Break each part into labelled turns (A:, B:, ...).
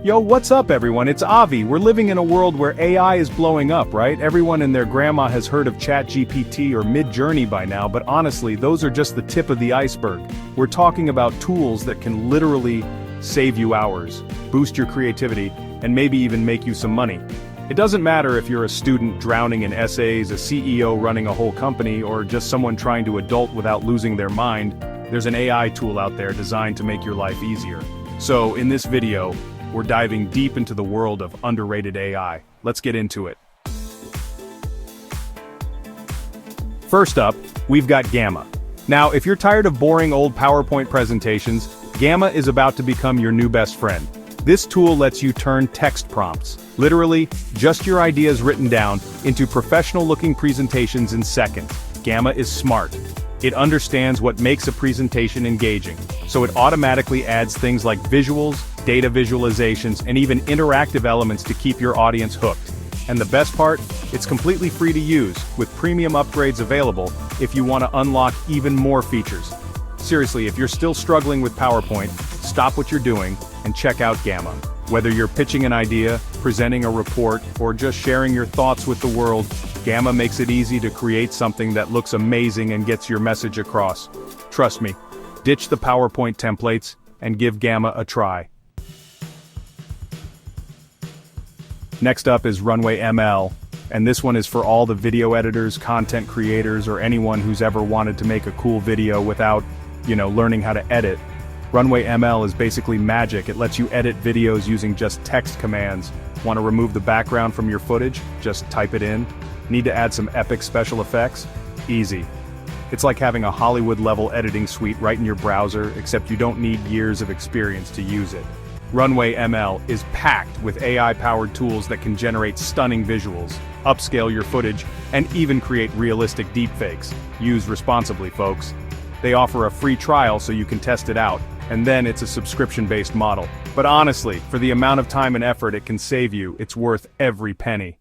A: Yo, what's up everyone, it's Avi. We're living in a world where AI is blowing up, right? Everyone and their grandma has heard of ChatGPT or Midjourney by now, but honestly, those are just the tip of the iceberg. We're talking about tools that can literally save you hours, boost your creativity, and maybe even make you some money. It doesn't matter if you're a student drowning in essays, a CEO running a whole company, or just someone trying to adult without losing their mind, there's an AI tool out there designed to make your life easier. So, in this video, we're diving deep into the world of underrated AI. Let's get into it. First up, we've got Gamma. Now, if you're tired of boring old PowerPoint presentations, Gamma is about to become your new best friend. This tool lets you turn text prompts, literally, just your ideas written down, into professional-looking presentations in seconds. Gamma is smart. It understands what makes a presentation engaging, so it automatically adds things like visuals, data visualizations, and even interactive elements to keep your audience hooked. And the best part? It's completely free to use, with premium upgrades available if you want to unlock even more features. Seriously, if you're still struggling with PowerPoint, stop what you're doing and check out Gamma. Whether you're pitching an idea, presenting a report, or just sharing your thoughts with the world, Gamma makes it easy to create something that looks amazing and gets your message across. Trust me, ditch the PowerPoint templates and give Gamma a try. Next up is Runway ML, and this one is for all the video editors, content creators, or anyone who's ever wanted to make a cool video without, learning how to edit. Runway ML is basically magic. It lets you edit videos using just text commands. Want to remove the background from your footage? Just type it in. Need to add some epic special effects? Easy. It's like having a Hollywood-level editing suite right in your browser, except you don't need years of experience to use it. Runway ML is packed with AI-powered tools that can generate stunning visuals, upscale your footage, and even create realistic deepfakes. Use responsibly, folks. They offer a free trial so you can test it out, and then it's a subscription-based model. But honestly, for the amount of time and effort it can save you, it's worth every penny.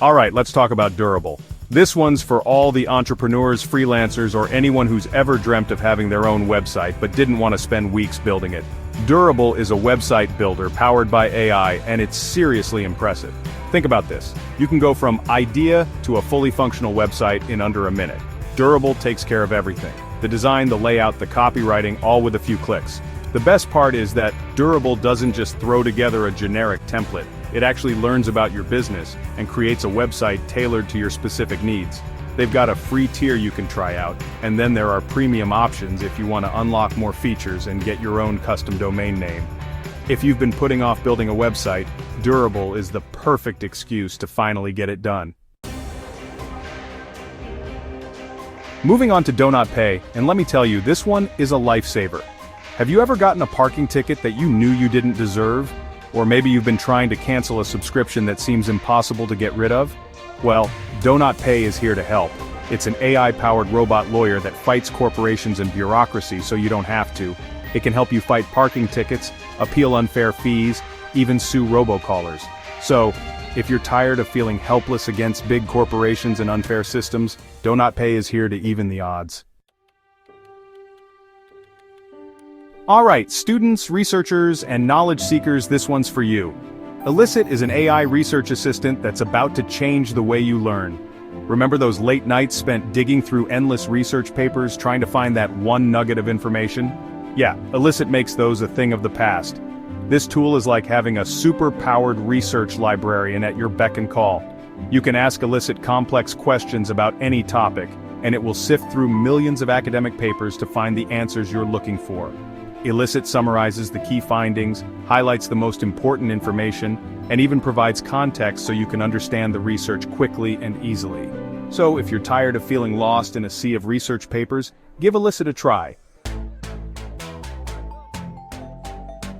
A: Alright, let's talk about Durable. This one's for all the entrepreneurs, freelancers, or anyone who's ever dreamt of having their own website but didn't want to spend weeks building it. Durable is a website builder powered by AI, and it's seriously impressive. Think about this. You can go from idea to a fully functional website in under a minute. Durable takes care of everything. The design, the layout, the copywriting, all with a few clicks. The best part is that Durable doesn't just throw together a generic template. It actually learns about your business and creates a website tailored to your specific needs. They've got a free tier you can try out, and then there are premium options if you want to unlock more features and get your own custom domain name. If you've been putting off building a website, Durable is the perfect excuse to finally get it done. Moving on to DoNotPay, and let me tell you, this one is a lifesaver. Have you ever gotten a parking ticket that you knew you didn't deserve? Or maybe you've been trying to cancel a subscription that seems impossible to get rid of? Well, DoNotPay is here to help. It's an AI-powered robot lawyer that fights corporations and bureaucracy so you don't have to. It can help you fight parking tickets, appeal unfair fees, even sue robocallers. So, if you're tired of feeling helpless against big corporations and unfair systems, DoNotPay is here to even the odds. Alright, students, researchers, and knowledge seekers, this one's for you. Elicit is an AI research assistant that's about to change the way you learn. Remember those late nights spent digging through endless research papers trying to find that one nugget of information? Yeah, Elicit makes those a thing of the past. This tool is like having a super-powered research librarian at your beck and call. You can ask Elicit complex questions about any topic, and it will sift through millions of academic papers to find the answers you're looking for. Elicit summarizes the key findings, highlights the most important information, and even provides context so you can understand the research quickly and easily. So if you're tired of feeling lost in a sea of research papers, give Elicit a try.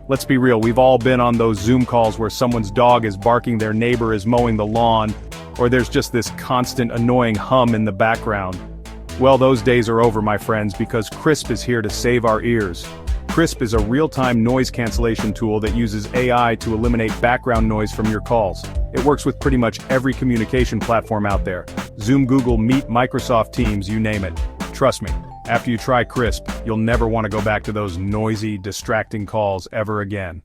A: Let's be real, we've all been on those Zoom calls where someone's dog is barking, their neighbor is mowing the lawn, or there's just this constant annoying hum in the background. Well, those days are over, my friends, because Krisp is here to save our ears. Krisp is a real-time noise cancellation tool that uses AI to eliminate background noise from your calls. It works with pretty much every communication platform out there. Zoom, Google Meet, Microsoft Teams, you name it. Trust me, After you try Krisp, you'll never want to go back to those noisy, distracting calls ever again.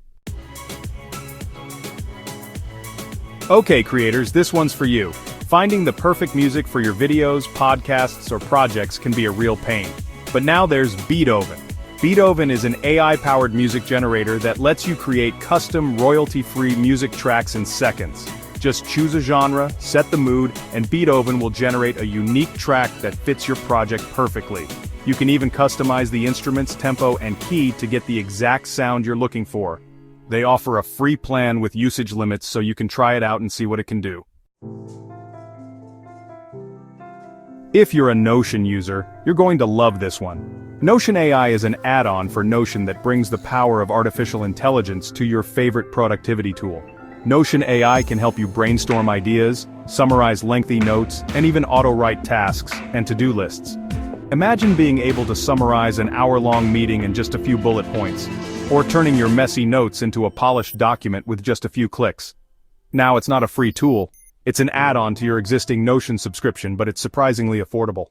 A: Okay creators, this one's for you. Finding the perfect music for your videos, podcasts, or projects can be a real pain. But now there's Beatoven. Beatoven is an AI-powered music generator that lets you create custom, royalty-free music tracks in seconds. Just choose a genre, set the mood, and Beatoven will generate a unique track that fits your project perfectly. You can even customize the instruments, tempo, and key to get the exact sound you're looking for. They offer a free plan with usage limits so you can try it out and see what it can do. If you're a Notion user, you're going to love this one. Notion AI is an add-on for Notion that brings the power of artificial intelligence to your favorite productivity tool. Notion AI can help you brainstorm ideas, summarize lengthy notes, and even auto-write tasks and to-do lists. Imagine being able to summarize an hour-long meeting in just a few bullet points, or turning your messy notes into a polished document with just a few clicks. Now, it's not a free tool. It's an add-on to your existing Notion subscription, but it's surprisingly affordable.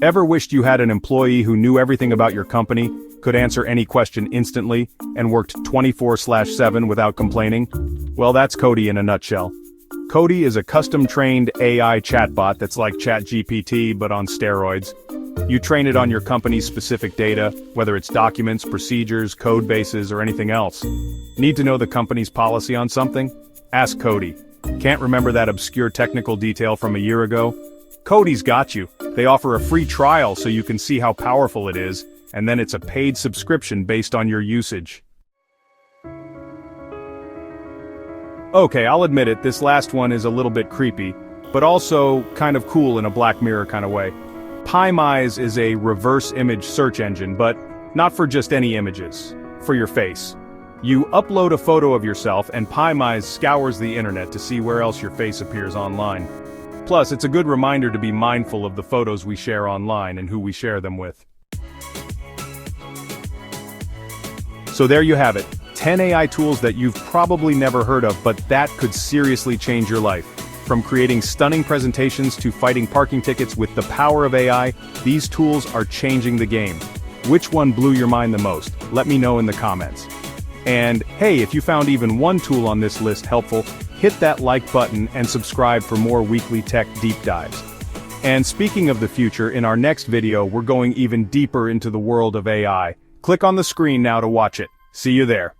A: Ever wished you had an employee who knew everything about your company, could answer any question instantly, and worked 24/7 without complaining? Well, that's Cody in a nutshell. Cody is a custom-trained AI chatbot that's like ChatGPT but on steroids. You train it on your company's specific data, whether it's documents, procedures, code bases, or anything else. Need to know the company's policy on something? Ask Cody. Can't remember that obscure technical detail from a year ago? Cody's got you. They offer a free trial so you can see how powerful it is, and then it's a paid subscription based on your usage. Okay, I'll admit it, this last one is a little bit creepy, but also kind of cool in a Black Mirror kind of way. Pimeyes is a reverse image search engine, but not for just any images, for your face. You upload a photo of yourself and Pimeyes scours the internet to see where else your face appears online. Plus, it's a good reminder to be mindful of the photos we share online and who we share them with. So there you have it, 10 AI tools that you've probably never heard of, but that could seriously change your life. From creating stunning presentations to fighting parking tickets with the power of AI, these tools are changing the game. Which one blew your mind the most? Let me know in the comments. And hey, if you found even one tool on this list helpful, hit that like button and subscribe for more weekly tech deep dives. And speaking of the future, in our next video we're going even deeper into the world of AI. Click on the screen now to watch it. See you there.